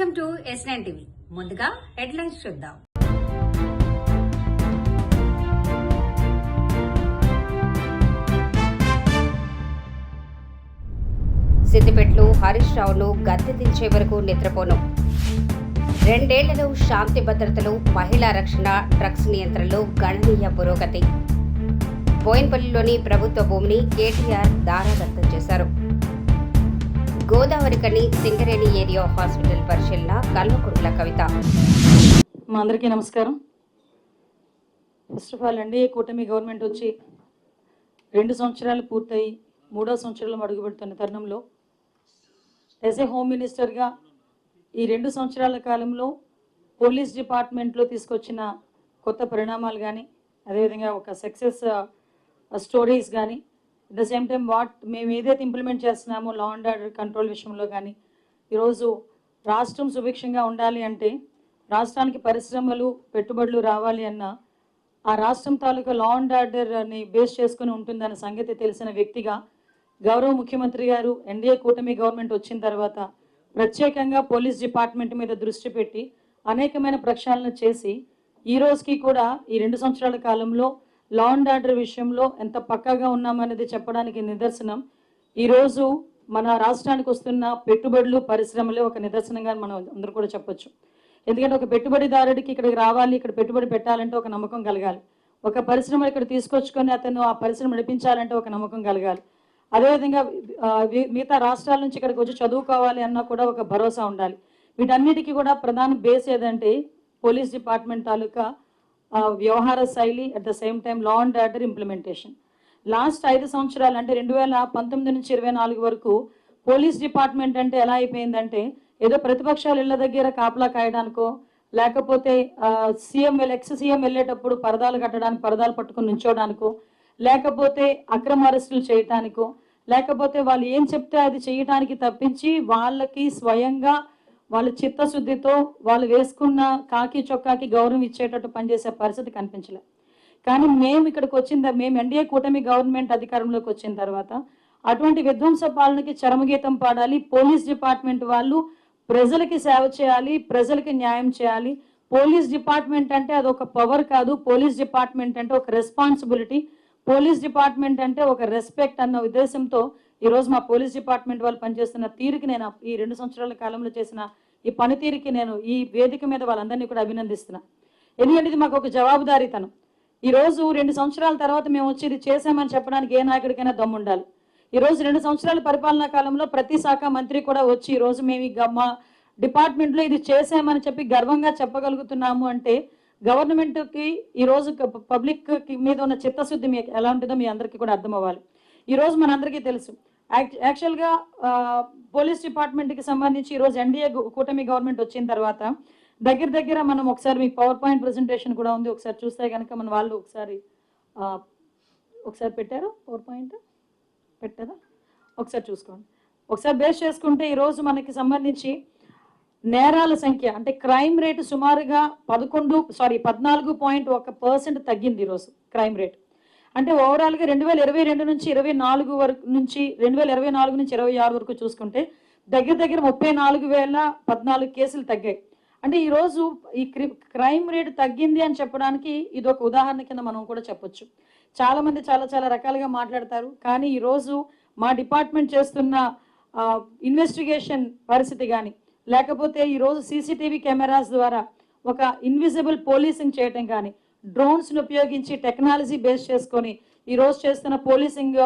Welcome to S9 TV. ముందుగా headlines చూద్దాం. సిద్దిపేటలో హరీష్ రావును గద్దె దించే వరకు నిద్రపోను. 2 ఏళ్లలో శాంతి భద్రతలు, మహిళా రక్షణ, డ్రగ్స్ నియంత్రణలో గణనీయ పురోగతి. బోయిన్పల్లిలోని ప్రభుత్వ భూమిని కేటీఆర్ దారాదత్తం చేశారు. గోదావరి కని సింగరేణి ఏరియా హాస్పిటల్ పరిశీలన కల్వకుంట్ల కవిత. మా అందరికీ నమస్కారం. ఫస్ట్ ఆఫ్ ఆల్ అండి, కూటమి గవర్నమెంట్ వచ్చి 2 సంవత్సరాలు పూర్తయి 3వ సంవత్సరాలు అడుగుపెడుతున్న తరుణంలో యాజ్ ఏ హోమ్ మినిస్టర్గా ఈ 2 సంవత్సరాల కాలంలో పోలీస్ డిపార్ట్మెంట్లో తీసుకొచ్చిన కొత్త పరిణామాలు కానీ, అదేవిధంగా ఒక సక్సెస్ స్టోరీస్ కానీ, అట్ ద సేమ్ టైం మేము ఏదైతే ఇంప్లిమెంట్ చేస్తున్నామో లా అండ్ ఆర్డర్ కంట్రోల్ విషయంలో కానీ, ఈరోజు రాష్ట్రం సుభిక్షంగా ఉండాలి అంటే, రాష్ట్రానికి పరిశ్రమలు పెట్టుబడులు రావాలి అన్న ఆ రాష్ట్రం తాలూకా లా అండ్ ఆర్డర్ని బేస్ చేసుకుని ఉంటుందన్న సంగతి తెలిసిన వ్యక్తిగా గౌరవ ముఖ్యమంత్రి గారు ఎన్డీఏ కూటమి గవర్నమెంట్ వచ్చిన తర్వాత ప్రత్యేకంగా పోలీస్ డిపార్ట్మెంట్ మీద దృష్టి పెట్టి అనేకమైన ప్రక్షాళన చేసి ఈ రోజుకి కూడా ఈ 2 సంవత్సరాల కాలంలో లా అండ్ ఆర్డర్ విషయంలో ఎంత పక్కాగా ఉన్నామనేది చెప్పడానికి నిదర్శనం ఈరోజు మన రాష్ట్రానికి వస్తున్న పెట్టుబడులు, పరిశ్రమలే ఒక నిదర్శనంగా మనం అందరూ కూడా చెప్పొచ్చు. ఎందుకంటే ఒక పెట్టుబడిదారుడికి ఇక్కడికి రావాలి, ఇక్కడ పెట్టుబడి పెట్టాలంటే ఒక నమ్మకం కలగాలి. ఒక పరిశ్రమ ఇక్కడ తీసుకొచ్చుకొని అతను ఆ పరిశ్రమ నడిపించాలంటే ఒక నమ్మకం కలగాలి. అదేవిధంగా మిగతా రాష్ట్రాల నుంచి ఇక్కడికి వచ్చి చదువుకోవాలి అన్నా కూడా ఒక భరోసా ఉండాలి. వీటన్నిటికీ కూడా ప్రధాన బేస్ ఏదంటే పోలీస్ డిపార్ట్మెంట్ తాలూకా వ్యవహార శైలి, at the same time law and order implementation. Last 5 సంవత్సరాలు అంటే 2019 నుంచి 24 వరకు పోలీస్ డిపార్ట్మెంట్ అంటే ఎలా అయిపోయిందంటే, ఏదో ప్రతిపక్షాలు ఇళ్ల దగ్గర కాపలా కాయడానికో, లేకపోతే ఎక్స్ సీఎం వెళ్ళేటప్పుడు పరదాలు కట్టడానికి పరదాలు పట్టుకుని నుంచోడానికో, లేకపోతే అక్రమ అరెస్టులు చేయటానికో, లేకపోతే వాళ్ళు ఏం చెప్తే అది చేయటానికి తప్పించి వాళ్ళకి స్వయంగా వాళ్ళ చిత్తశుద్ధితో వాళ్ళు వేసుకున్న కాకి చొక్కాకి గౌరవం ఇచ్చేటట్టు పనిచేసే పరిస్థితి కనిపించలేదు. కానీ మేము ఎన్డీఏ కూటమి గవర్నమెంట్ అధికారంలోకి వచ్చిన తర్వాత అటువంటి విధ్వంస పాలనకి చరమగీతం పాడాలి. పోలీస్ డిపార్ట్మెంట్ వాళ్ళు ప్రజలకి సేవ చేయాలి, ప్రజలకి న్యాయం చేయాలి. పోలీస్ డిపార్ట్మెంట్ అంటే అదొక పవర్ కాదు, పోలీస్ డిపార్ట్మెంట్ అంటే ఒక రెస్పాన్సిబిలిటీ, పోలీస్ డిపార్ట్మెంట్ అంటే ఒక రెస్పెక్ట్ అన్న ఉద్దేశంతో ఈరోజు మా పోలీస్ డిపార్ట్మెంట్ వాళ్ళు పనిచేస్తున్న తీరుకి నేను ఈ 2 సంవత్సరాల కాలంలో చేసిన ఈ పనితీరుకి నేను ఈ వేదిక మీద వాళ్ళందరినీ కూడా అభినందిస్తున్నా. ఎందుకంటే ఇది మాకు ఒక జవాబుదారీతనం. ఈరోజు 2 సంవత్సరాల తర్వాత మేము వచ్చి ఇది చేసామని చెప్పడానికి ఏ నాయకుడికైనా దమ్ము ఉండాలి. ఈరోజు 2 సంవత్సరాల పరిపాలనా కాలంలో ప్రతి శాఖ మంత్రి కూడా వచ్చి ఈరోజు మేము మా డిపార్ట్మెంట్లో ఇది చేసామని చెప్పి గర్వంగా చెప్పగలుగుతున్నాము అంటే గవర్నమెంట్కి ఈరోజు పబ్లిక్ మీద ఉన్న చిత్తశుద్ధి మీకు ఎలా ఉంటుందో మీ అందరికీ కూడా అర్థం అవ్వాలి. ఈరోజు మనందరికీ తెలుసు, యాక్చువల్గా పోలీస్ డిపార్ట్మెంట్కి సంబంధించి ఈరోజు ఎన్డీఏ కూటమి గవర్నమెంట్ వచ్చిన తర్వాత దగ్గర మనం ఒకసారి మీకు పవర్ పాయింట్ ప్రెజెంటేషన్ కూడా ఉంది, ఒకసారి చూస్తే కనుక మన వాళ్ళు ఒకసారి పెట్టారు, పవర్ పాయింట్ పెట్టారా, ఒకసారి చూసుకోండి. ఒకసారి బేస్ చేసుకుంటే ఈరోజు మనకి సంబంధించి నేరాల సంఖ్య అంటే క్రైమ్ రేటు సుమారుగా 14.1% తగ్గింది ఈరోజు క్రైమ్ రేట్. అంటే ఓవరాల్గా 2022 నుంచి 24 వరకు నుంచి 2024 నుంచి 26 వరకు చూసుకుంటే దగ్గర 34,014 కేసులు తగ్గాయి. అంటే ఈరోజు ఈ క్రైమ్ రేటు తగ్గింది అని చెప్పడానికి ఇది ఒక ఉదాహరణ కింద మనం కూడా చెప్పొచ్చు. చాలామంది చాలా రకాలుగా మాట్లాడతారు, కానీ ఈరోజు మా డిపార్ట్మెంట్ చేస్తున్న ఇన్వెస్టిగేషన్ పరిస్థితి కానీ, లేకపోతే ఈరోజు సీసీటీవీ కెమెరాస్ ద్వారా ఒక ఇన్విజిబుల్ పోలీసింగ్ చేయటం కానీ, డ్రోన్స్ని ఉపయోగించి టెక్నాలజీ బేస్ చేసుకొని ఈరోజు చేస్తున్న పోలీసింగ్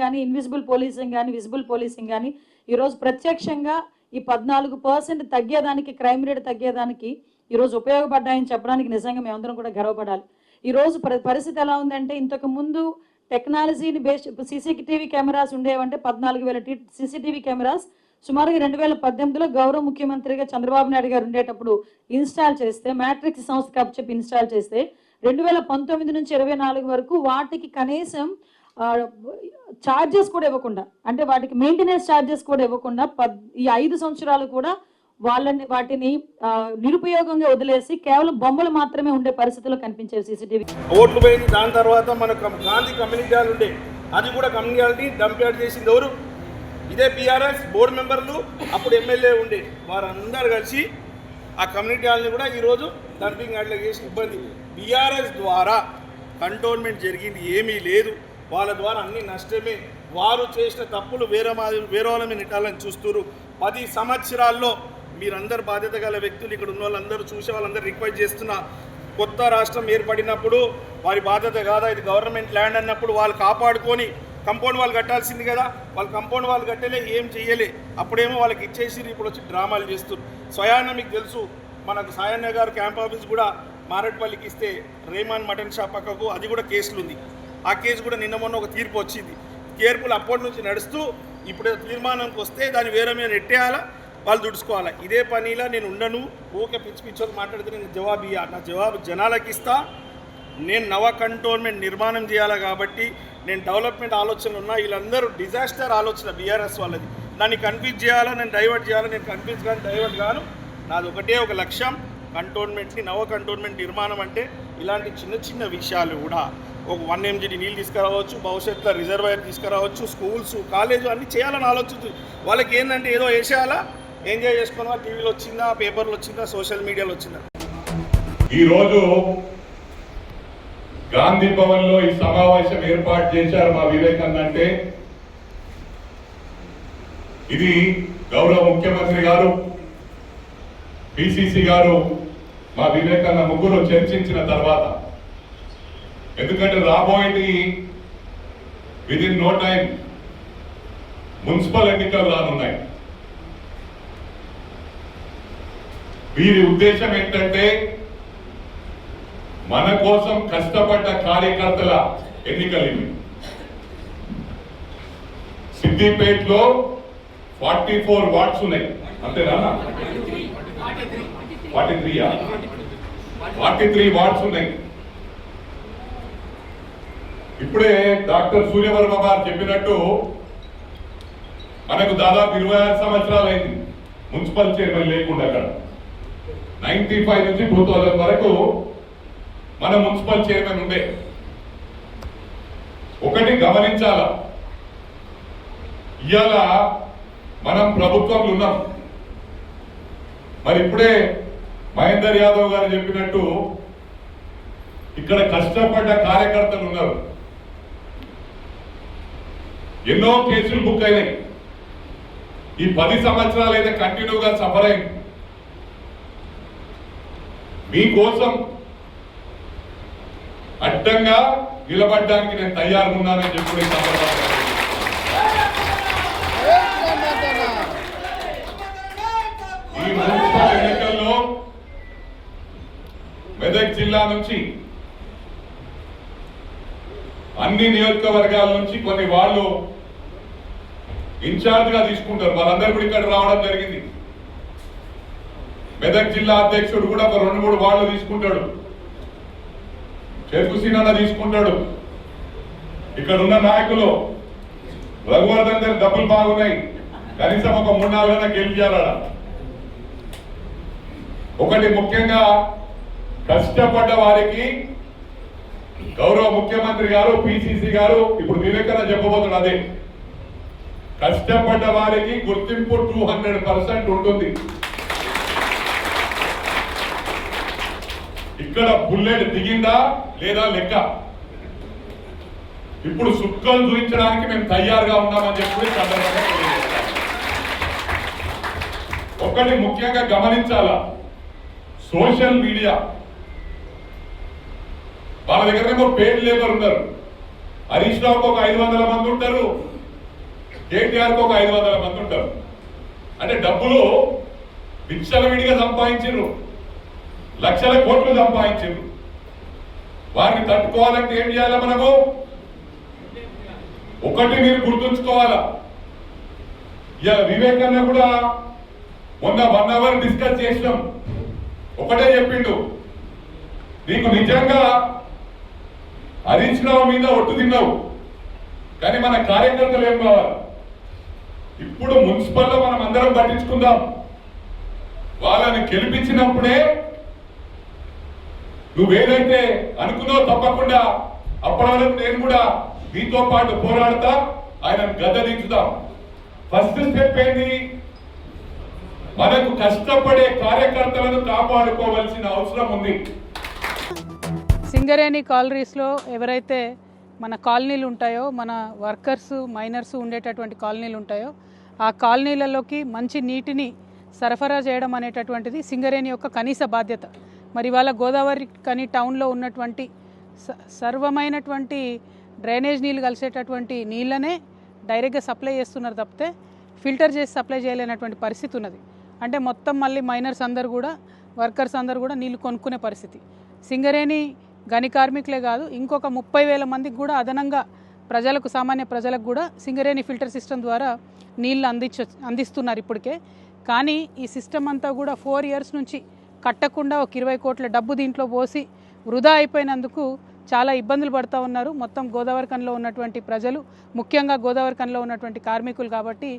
కానీ, ఇన్విజిబుల్ పోలీసింగ్ కానీ, విజిబుల్ పోలీసింగ్ కానీ ఈరోజు ప్రత్యక్షంగా ఈ 14% తగ్గేదానికి, క్రైమ్ రేట్ తగ్గేదానికి ఈరోజు ఉపయోగపడ్డాయని చెప్పడానికి నిజంగా మేమందరం కూడా గర్వపడాలి. ఈరోజు పరిస్థితి ఎలా ఉందంటే, ఇంతకు ముందు టెక్నాలజీని బేస్ సీసీటీవీ కెమెరాస్ ఉండేవంటే 14,000 సీసీటీవీ కెమెరాస్ సుమారుగా 2018లో గౌరవ ముఖ్యమంత్రిగా చంద్రబాబు నాయుడు గారు ఉండేటప్పుడు ఇన్స్టాల్ చేస్తే, మ్యాట్రిక్స్ సంస్థ చెప్పి ఇన్స్టాల్ చేస్తే 2019 నుంచి 24 వరకు వాటికి కనీసం ఛార్జెస్ కూడా ఇవ్వకుండా, అంటే వాటికి మెయింటెనెన్స్ ఛార్జెస్ కూడా ఇవ్వకుండా ఈ 5 సంవత్సరాలు కూడా వాటిని నిరుపయోగంగా వదిలేసి కేవలం బొమ్మలు మాత్రమే ఉండే పరిస్థితుల్లో కనిపించేవి సీసీటీవీ. ఓట్లు పోయింది, దాని తర్వాత మనకు గాంధీ కమ్యూనిటీ హాల్ ఉండే, అది కూడా కమ్యూనిటీ డంప్ యార్డ్ చేసింది ఎవరు? ఇదే బీఆర్ఎస్ బోర్డు మెంబర్లు అప్పుడు ఎమ్మెల్యే ఉండే వారందరూ కలిసి ఆ కమ్యూనిటీ హాల్ని కూడా ఈరోజు డంపింగ్ యార్డ్లో చేసి ఇబ్బంది. బీఆర్ఎస్ ద్వారా కంటోన్మెంట్ జరిగింది ఏమీ లేదు, వాళ్ళ ద్వారా అన్ని నష్టమే. వారు చేసిన తప్పులు వేరే వాళ్ళ మీద నెట్టాలని చూస్తున్నారు. 10 సంవత్సరాల్లో మీరందరు బాధ్యత గల వ్యక్తులు ఇక్కడ ఉన్న వాళ్ళందరూ చూసే వాళ్ళందరూ రిక్వెస్ట్ చేస్తున్నా, కొత్త రాష్ట్రం ఏర్పడినప్పుడు వారి బాధ్యత కాదా, ఇది గవర్నమెంట్ ల్యాండ్ అన్నప్పుడు వాళ్ళు కాపాడుకొని కంపౌండ్ వాళ్ళు కట్టాల్సింది కదా. వాళ్ళు కంపౌండ్ వాళ్ళు కట్టలే, ఏం చెయ్యలే. అప్పుడేమో వాళ్ళకి ఇచ్చేసి ఇప్పుడు వచ్చి డ్రామాలు చేస్తున్నారు. స్వయాన మీకు తెలుసు, మనకు సాయన్న గారు క్యాంప్ ఆఫీస్ కూడా మారేడుపల్లికి ఇస్తే రేమాన్ మటన్ షాప్ పక్కకు అది కూడా కేసులు ఉంది. ఆ కేసు కూడా నిన్న మొన్న ఒక తీర్పు వచ్చింది. తీర్పులు అప్పటి నుంచి నడుస్తూ ఇప్పుడు తీర్మానంకి వస్తే దాన్ని వేరే మీద నెట్టేయాలా, వాళ్ళు దుడుచుకోవాలా. ఇదే పనిలా నేను ఉండను. ఊకే పిచ్చి పిచ్చోకి మాట్లాడితే నేను జవాబు ఇవ్వాలి. నా జవాబు జనాలకి ఇస్తా. నేను నవ కంటోన్మెంట్ నిర్మాణం చేయాలి కాబట్టి నేను డెవలప్మెంట్ ఆలోచనలు ఉన్నా. వీళ్ళందరూ డిజాస్టర్ ఆలోచన బీఆర్ఎస్ వాళ్ళది. దాన్ని కన్ఫ్యూజ్ చేయాలా, నేను డైవర్ట్ చేయాలా. నేను కన్ఫ్యూజ్ కానీ డైవర్ట్ కాను. నాది ఒకటే ఒక లక్ష్యం, కంటోన్మెంట్ని నవ కంటోన్మెంట్ నిర్మాణం. అంటే ఇలాంటి చిన్న చిన్న విషయాలు కూడా ఒక 1 MGD నీళ్ళు తీసుకురావచ్చు, భవిష్యత్తులో రిజర్వాయర్ తీసుకురావచ్చు, స్కూల్స్ కాలేజు అన్నీ చేయాలని ఆలోచించు. వాళ్ళకి ఏంటంటే ఏదో వేసేయాలా, ఎంజాయ్ చేసుకున్నా, టీవీలో వచ్చిందా, పేపర్లో వచ్చిందా, సోషల్ మీడియాలో వచ్చిందా. ఈరోజు గాంధీ భవన్లో ఈ సమావేశం ఏర్పాటు చేశారు మా వివేకానంద. అంటే ఇది గౌరవ ముఖ్యమంత్రి గారు, పిసిసి గారు, మా వివేకానంద ముగ్గురు చర్చించిన తర్వాత, ఎందుకంటే రాబోయేది విదిన్ నో టైం మున్సిపల్ ఎన్నికలు రానున్నాయి. వీరి ఉద్దేశం ఏంటంటే మన కోసం కష్టపడ్డ కార్యకర్తల ఎన్నికలు ఇవి. సిద్దిపేటలో 44 వార్డ్స్ ఉన్నాయి, అంతేనా? 43 వార్డ్స్ ఉన్నాయి. ఇప్పుడే డాక్టర్ సూర్యవర్మ గారు చెప్పినట్టు మనకు దాదాపు 26 సంవత్సరాలు అయింది మున్సిపల్ చైర్మన్ లేకుండా. అక్కడ 95 నుంచి 2000 వరకు మన మున్సిపల్ చైర్మన్ ఉండే. ఒకటి గమనించాల, ఇవాళ మనం ప్రభుత్వంలో ఉన్నాం. మరి ఇప్పుడే మహేందర్ యాదవ్ గారు చెప్పినట్టు ఇక్కడ కష్టపడ్డ కార్యకర్తలు ఉన్నారు. ఎన్నో కేసులు బుక్ అయినాయి. ఈ 10 సంవత్సరాలు అయితే కంటిన్యూగా సఫర్ అయింది. మీకోసం అడ్డంగా నిలబడ్డానికి నేను తయారు ఉన్నానని చెప్పి ఈ మున్సిపల్ ఎన్నికల్లో మెదక్ జిల్లా నుంచి అన్ని నియోజకవర్గాల నుంచి కొన్ని వాళ్ళు ఇన్ఛార్జ్ గా తీసుకుంటారు. వాళ్ళందరూ కూడా ఇక్కడ రావడం జరిగింది. మెదక్ జిల్లా అధ్యక్షుడు కూడా ఒక 2-3 వార్డులు తీసుకుంటాడు. చెరుకు సీనన్న తీసుకుంటాడు. ఇక్కడ ఉన్న నాయకులు రఘువర్ధన్ గారి డబ్బులు బాగున్నాయి, కనీసం ఒక 3-4 గెలిచారా. ఒకటి ముఖ్యంగా కష్టపడ్డ వారికి గౌరవ ముఖ్యమంత్రి గారు, పిసిసి గారు, ఇప్పుడు వివేకానంద చెప్పబోతున్నారు. అదే కష్టపడ్డ వారికి గుర్తింపు 200% ఉంటుంది. ఇక్కడ బుల్లెట్ దిగిందా లేదా లెక్క. ఇప్పుడు సుక్కలు చూపించడానికి మేము తయారుగా ఉన్నామని చెప్పి ఒకటి ముఖ్యంగా గమనించాలా, సోషల్ మీడియా వాళ్ళ దగ్గరేమో పెయిడ్ లేబర్ ఉన్నారు. హరీష్ రావుకు ఒక 500 మంది ఉంటారు, కేటీఆర్కి ఒక 500 మంది ఉంటారు. అంటే డబ్బులు విచ్చలవిడిగా సంపాదించారు, లక్షల కోట్లు సంపాదించారు. వారిని తట్టుకోవాలంటే ఏం చేయాలి మనము? ఒకటి మీరు గుర్తుంచుకోవాలా, ఇక వివేకానంద కూడా మొన్న 1 అవర్ డిస్కస్ చేసినాం. ఒకటే చెప్పిండు, నీకు నిజంగా హరీష్ రావు మీద ఒట్టు తిన్నావు, కానీ మన కార్యకర్తలు ఏం కావాలి? ఇప్పుడు మున్సిపల్లో మనం అందరం పట్టించుకుందాం. వాళ్ళని గెలిపించినప్పుడే నువ్వేదైతే అనుకున్నావు తప్పకుండా అప్పటి వరకు నేను కూడా మీతో పాటు పోరాడతా, ఆయనను గద్దె దించుతాం. ఫస్ట్ స్టెప్ ఏంది? మనకు కష్టపడే కార్యకర్తలను కాపాడుకోవాల్సిన అవసరం ఉంది. సింగరేణి కాలనీస్లో ఎవరైతే మన కాలనీలు ఉంటాయో, మన వర్కర్స్ మైనర్స్ ఉండేటటువంటి కాలనీలు ఉంటాయో, ఆ కాలనీలలోకి మంచి నీటిని సరఫరా చేయడం అనేటటువంటిది సింగరేణి యొక్క కనీస బాధ్యత. మరి ఇవాళ గోదావరి కని టౌన్లో ఉన్నటువంటి సర్వమైనటువంటి డ్రైనేజ్ నీళ్ళు కలిసేటటువంటి నీళ్ళనే డైరెక్ట్గా సప్లై చేస్తున్నారు తప్పితే ఫిల్టర్ చేసి సప్లై చేయలేనటువంటి పరిస్థితి ఉన్నది. అంటే మొత్తం మళ్ళీ మైనర్స్ అందరు కూడా, వర్కర్స్ అందరు కూడా నీళ్ళు కొనుక్కునే పరిస్థితి. సింగరేణి గని కార్మికులే కాదు, ఇంకొక 30,000 మందికి కూడా అదనంగా ప్రజలకు, సామాన్య ప్రజలకు కూడా సింగరేణి ఫిల్టర్ సిస్టమ్ ద్వారా నీళ్ళు అందిస్తున్నారు ఇప్పటికే. కానీ ఈ సిస్టమ్ అంతా కూడా 4 years నుంచి కట్టకుండా ఒక 20 కోట్ల డబ్బు దీంట్లో పోసి వృధా అయిపోయినందుకు చాలా ఇబ్బందులు పడుతూ ఉన్నారు మొత్తం గోదావరి కనిలో ఉన్నటువంటి ప్రజలు, ముఖ్యంగా గోదావరి కనిలో ఉన్నటువంటి కార్మికులు. కాబట్టి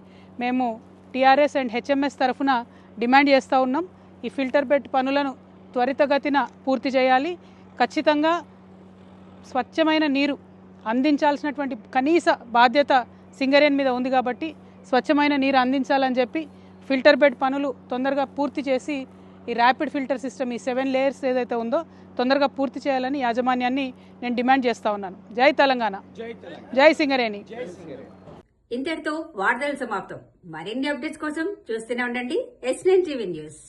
మేము టీఆర్ఎస్ అండ్ హెచ్ఎంఎస్ తరఫున డిమాండ్ చేస్తూ ఉన్నాం, ఈ ఫిల్టర్ బెడ్ పనులను త్వరితగతిన పూర్తి చేయాలి. ఖచ్చితంగా స్వచ్ఛమైన నీరు అందించాల్సినటువంటి కనీస బాధ్యత సింగరేణి మీద ఉంది. కాబట్టి స్వచ్ఛమైన నీరు అందించాలని చెప్పి ఫిల్టర్ బెడ్ పనులు తొందరగా పూర్తి చేసి ఈ ర్యాపిడ్ ఫిల్టర్ సిస్టమ్, ఈ 7 layers ఏదైతే ఉందో తొందరగా పూర్తి చేయాలని యాజమాన్యాన్ని నేను డిమాండ్ చేస్తూ ఉన్నాను. జై తెలంగాణ, జై సింగరేణి. ఇంతటితో వార్తలు సమాప్తం. మరిన్ని అప్డేట్స్ కోసం చూస్తూనే ఉండండి S9 TV న్యూస్.